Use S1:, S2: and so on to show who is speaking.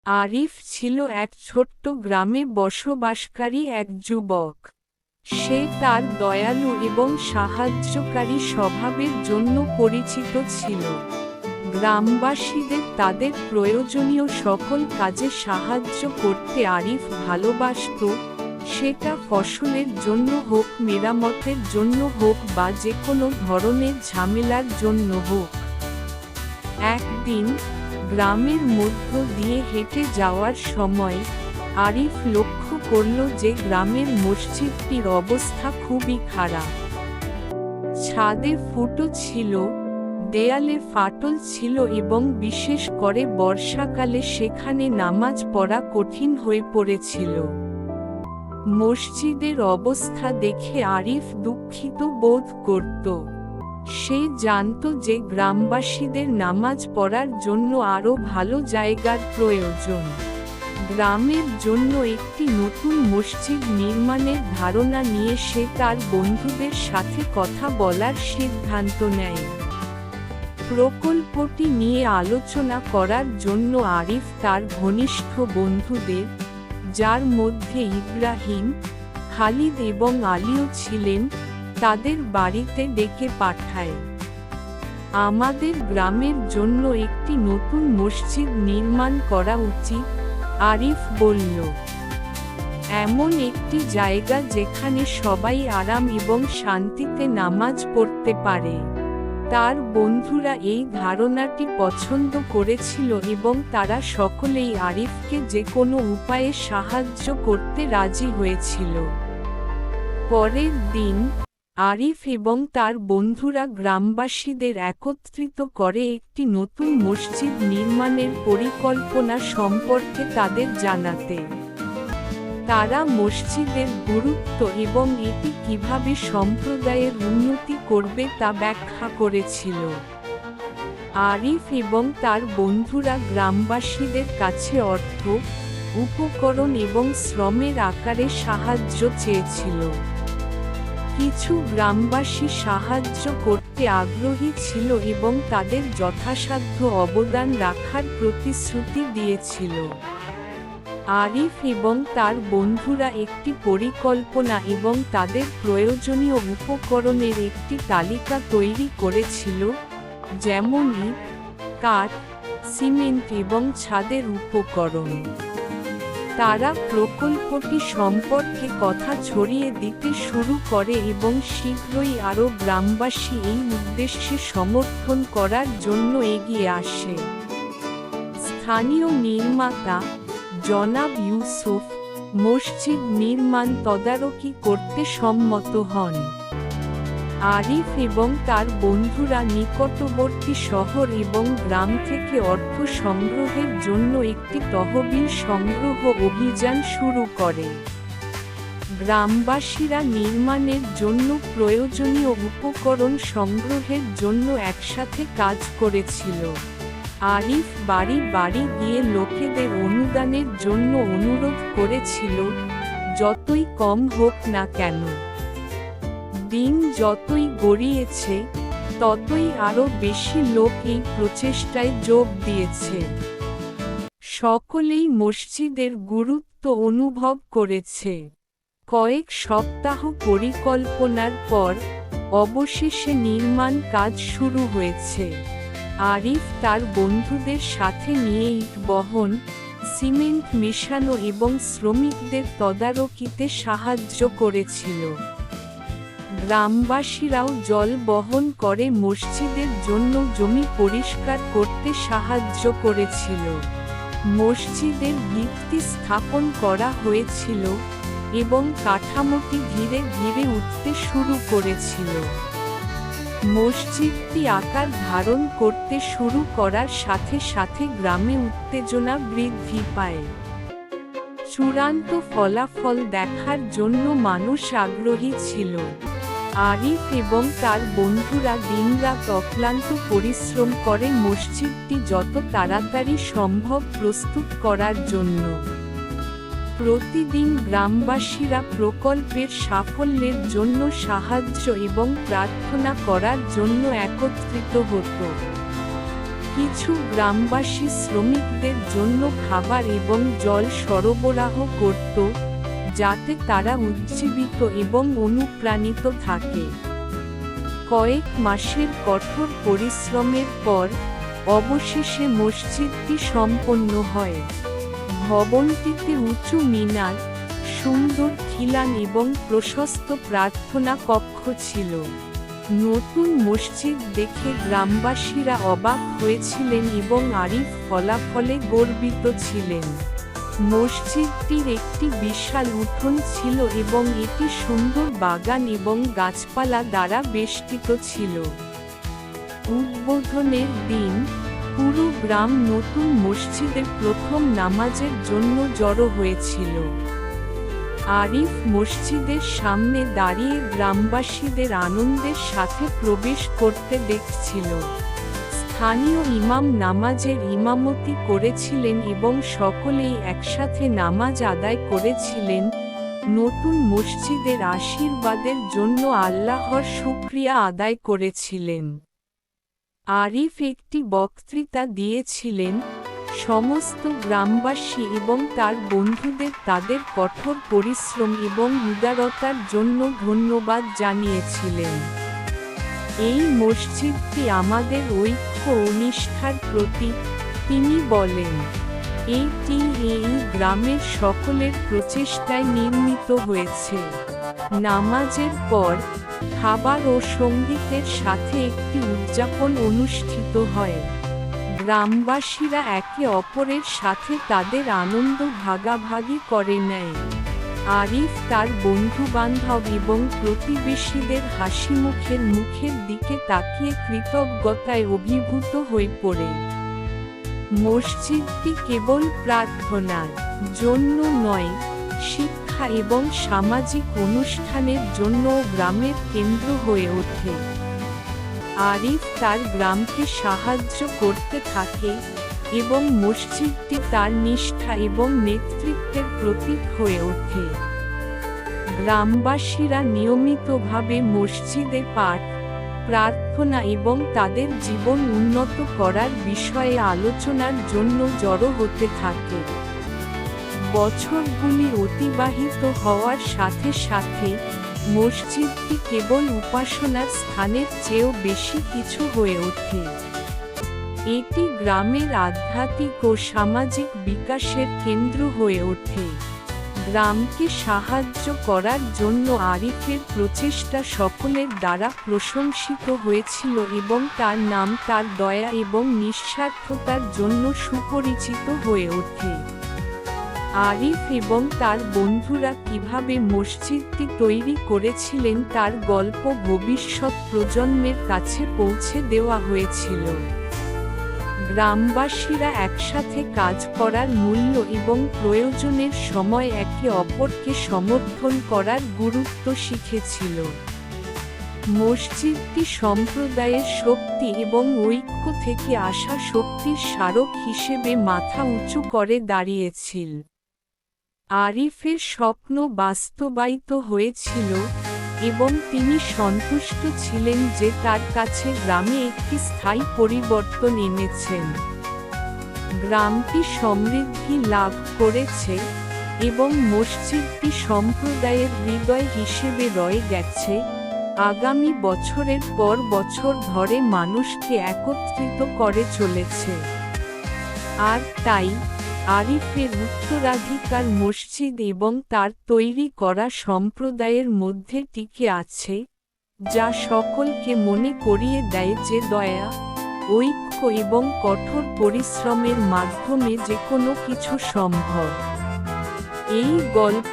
S1: আরিফ ছিল এক ছোট্ট গ্রামে বসবাসকারী এক যুবক। সে তার দয়ালু এবং সাহায্যকারী স্বভাবের জন্য পরিচিত ছিল। গ্রামবাসীদের তাদের প্রয়োজনীয় সকল কাজে সাহায্য করতে আরিফ ভালোবাসত, সেটা ফসলের জন্য হোক, মেরামতের জন্য হোক বা যে কোনো ধরনের ঝামেলার জন্য হোক। একদিন গ্রামের মধ্য দিয়ে হেঁটে যাওয়ার সময় আরিফ লক্ষ্য করল যে গ্রামের মসজিদটির অবস্থা খুবই খারাপ। ছাদে ফুটো ছিল, দেয়ালে ফাটল ছিল এবং বিশেষ করে বর্ষাকালে সেখানে নামাজ পড়া কঠিন হয়ে পড়েছিল। মসজিদের অবস্থা দেখে আরিফ দুঃখিত বোধ করত। সে জানত যে গ্রামবাসীদের নামাজ পড়ার জন্য আরও ভালো জায়গার প্রয়োজন। গ্রামের জন্য একটি নতুন মসজিদ নির্মাণের ধারণা নিয়ে সে তার বন্ধুদের সাথে কথা বলার সিদ্ধান্ত নেয়। প্রকল্পটি নিয়ে আলোচনা করার জন্য আরিফ তার ঘনিষ্ঠ বন্ধুদের, যার মধ্যে ইব্রাহিম, খালিদ এবং আলীও ছিলেন, তাদের বাড়িতে ডেকে পাঠায়। আমাদের গ্রামের জন্য একটি নতুন মসজিদ নির্মাণ করা উচিত, আরিফ বলল। এমন একটি জায়গা যেখানে সবাই আরাম এবং শান্তিতে নামাজ পড়তে পারে। তার বন্ধুরা এই ধারণাটি পছন্দ করেছিল এবং তারা সকলেই আরিফকে যে কোনো উপায়ে সাহায্য করতে রাজি হয়েছিল। পরের দিন আরিফ এবং তার বন্ধুরা গ্রামবাসীদের একত্রিত করে একটি নতুন মসজিদ নির্মাণের পরিকল্পনা সম্পর্কে তাদের জানাতে। তারা মসজিদের গুরুত্ব এবং এটি কিভাবে সম্প্রদায়ের উন্নতি করবে তা ব্যাখ্যা করেছিল। আরিফ এবং তার বন্ধুরা গ্রামবাসীদের কাছে অর্থ, উপকরণ এবং শ্রমের আকারে সাহায্য চেয়েছিল। কিছু গ্রামবাসী সাহায্য করতে আগ্রহী ছিল এবং তাদের যথাসাধ্য অবদান রাখার প্রতিশ্রুতি দিয়েছিল। আরিফ এবং তার বন্ধুরা একটি পরিকল্পনা এবং তাদের প্রয়োজনীয় উপকরণের একটি তালিকা তৈরি করেছিল, যেমন ইট, কাঠ, সিমেন্ট এবং ছাদের উপকরণ। তারা প্রকল্পটি সম্পর্কে কথা ছড়িয়ে দিতে শুরু করে এবং শীঘ্রই আরও গ্রামবাসী এই উদ্দেশ্যে সমর্থন করার জন্য এগিয়ে আসে। স্থানীয় নির্মাতা জনাব ইউসুফ মসজিদ নির্মাণ তদারকি করতে সম্মত হন। আরিফ এবং তার বন্ধুরা নিকটবর্তী শহর এবং গ্রাম থেকে অর্থ সংগ্রহের জন্য একটি তহবিল সংগ্রহ অভিযান শুরু করে। গ্রামবাসীরা নির্মাণের জন্য প্রয়োজনীয় উপকরণ সংগ্রহের জন্য একসাথে কাজ করেছিল। আরিফ বাড়ি বাড়ি গিয়ে লোকেদের অনুদানের জন্য অনুরোধ করেছিল, যতই কম হোক না কেন। দিন যতই গড়িয়েছে, ততই আরও বেশি লোক এই প্রচেষ্টায় যোগ দিয়েছে। সকলেই মসজিদের গুরুত্ব অনুভব করেছে। কয়েক সপ্তাহ পরিকল্পনার পর অবশেষে নির্মাণ কাজ শুরু হয়েছে। আরিফ তার বন্ধুদের সাথে নিয়ে ইট বহন, সিমেন্ট মেশানো এবং শ্রমিকদের তদারকিতে সাহায্য করেছিল। গ্রামবাসীরাও জল বহন করে মসজিদের জন্য জমি পরিষ্কার করতে সাহায্য করেছিল। মসজিদের ভিত্তি স্থাপন করা হয়েছিল এবং কাঠামোটি ধীরে ধীরে উঠতে শুরু করেছিল। মসজিদটি আকার ধারণ করতে শুরু করার সাথে সাথে গ্রামে উত্তেজনা বৃদ্ধি পায়। চূড়ান্ত ফলাফল দেখার জন্য মানুষ আগ্রহী ছিল। আরিফ এবং তার বন্ধুরা দিনরাত অক্লান্ত পরিশ্রম করে মসজিদটি যত তাড়াতাড়ি সম্ভব প্রস্তুত করার জন্য। প্রতিদিন গ্রামবাসীরা প্রকল্পের সাফল্যের জন্য সাহায্য এবং প্রার্থনা করার জন্য একত্রিত হতো। কিছু গ্রামবাসী শ্রমিকদের জন্য খাবার এবং জল সরবরাহ করত, যাতে তারা উজ্জীবিত এবং অনুপ্রাণিত থাকে। কয়েক মাসের কঠোর পরিশ্রমের পর অবশেষে মসজিদটি সম্পন্ন হয়। ভবনটিতে উঁচু মিনার, সুন্দর খিলান এবং প্রশস্ত প্রার্থনা কক্ষ ছিল। নতুন মসজিদ দেখে গ্রামবাসীরা অবাক হয়েছিলেন এবং আরিফ ফলাফলে গর্বিত ছিলেন। মসজিদটির একটি বিশাল উঠোন ছিল এবং এটি সুন্দর বাগান এবং গাছপালা দ্বারা বেষ্টিত ছিল। উদ্বোধনের দিন পুরো গ্রাম নতুন মসজিদের প্রথম নামাজের জন্য জড়ো হয়েছিল। আরিফ মসজিদের সামনে দাঁড়িয়ে গ্রামবাসীদের আনন্দের সাথে প্রবেশ করতে দেখছিল। স্থানীয় ইমাম নামাজের ইমামতি করেছিলেন এবং সকলেই একসাথে নামাজ আদায় করেছিলেন, নতুন মসজিদের আশীর্বাদের জন্য আল্লাহর শুকরিয়া আদায় করেছিলেন। আরিফ একটি বক্তৃতা দিয়েছিলেন, সমস্ত গ্রামবাসী এবং তার বন্ধুদের তাদের কঠোর পরিশ্রম এবং উদারতার জন্য ধন্যবাদ জানিয়েছিলেন। এই মসজিদটি আমাদের ঐক্য ও নিষ্ঠার প্রতীক, তিনি বলেন। এটি এই গ্রামের সকলের প্রচেষ্টায় নির্মিত হয়েছে। নামাজের পর খাবার ও সঙ্গীতের সাথে একটি উদযাপন অনুষ্ঠিত হয়। গ্রামবাসীরা একে অপরের সাথে তাদের আনন্দ ভাগাভাগি করে নেয়। আরিফ তার বন্ধুবান্ধব এবং প্রতিবেশীদের মুখের দিকে তাকিয়ে কৃতজ্ঞতায় অভিভূত হয়ে পড়ে। মসজিদটি কেবল প্রার্থনার জন্য নয়, শিক্ষা এবং সামাজিক অনুষ্ঠানের জন্য গ্রামের কেন্দ্র হয়ে ওঠে। আরিফ তার গ্রামকে সাহায্য করতে থাকে এবং মসজিদটি তার নিষ্ঠা এবং নেতৃত্বের প্রতীক হয়ে ওঠে। গ্রামবাসীরা নিয়মিতভাবে মসজিদে পাঠ, প্রার্থনা এবং তাদের জীবন উন্নত করার বিষয়ে আলোচনার জন্য জড়ো হতে থাকে। বছরগুলি অতিবাহিত হওয়ার সাথে সাথে মসজিদটি কেবল উপাসনার স্থানের চেয়েও বেশি কিছু হয়ে ওঠে। এটি গ্রামের আধ্যাত্মিক ও সামাজিক বিকাশের কেন্দ্র হয়ে ওঠে। গ্রামকে সাহায্য করার জন্য আরিফের প্রচেষ্টা সকলের দ্বারা প্রশংসিত হয়েছিল এবং তার নাম তার দয়া এবং নিঃস্বার্থতার জন্য সুপরিচিত হয়ে ওঠে। আরিফ এবং তার বন্ধুরা কিভাবে মসজিদটি তৈরি করেছিলেন তার গল্প ভবিষ্যৎ প্রজন্মের কাছে পৌঁছে দেওয়া হয়েছিল। গ্রামবাসীরা একসাথে কাজ করার মূল্য এবং প্রয়োজনের সময় একে অপরকে সমর্থন করার গুরুত্ব শিখেছিল। মসজিদটি সম্প্রদায়ের শক্তি এবং ঐক্য থেকে আসা শক্তির স্মারক হিসেবে মাথা উঁচু করে দাঁড়িয়েছিল। আরিফের স্বপ্ন বাস্তবায়িত হয়েছিল এবং তিনি সন্তুষ্ট ছিলেন যে তার কাছে গ্রামে একটি স্থায়ী পরিবর্তন এনেছেন। গ্রামটি সমৃদ্ধি লাভ করেছে এবং মসজিদটি সম্প্রদায়ের হৃদয় হিসেবে রয়ে গেছে, আগামী বছরের পর বছর ধরে মানুষকে একত্রিত করে চলেছে। আর তাই আরিফের উত্তরাধিকার মসজিদ এবং তার তৈরি করা সম্প্রদায়ের মধ্যে টিকে আছে, যা সকলকে মনে করিয়ে দেয় যে দয়া, ঐক্য এবং কঠোর পরিশ্রমের মাধ্যমে যে কোনো কিছু সম্ভব। এই গল্প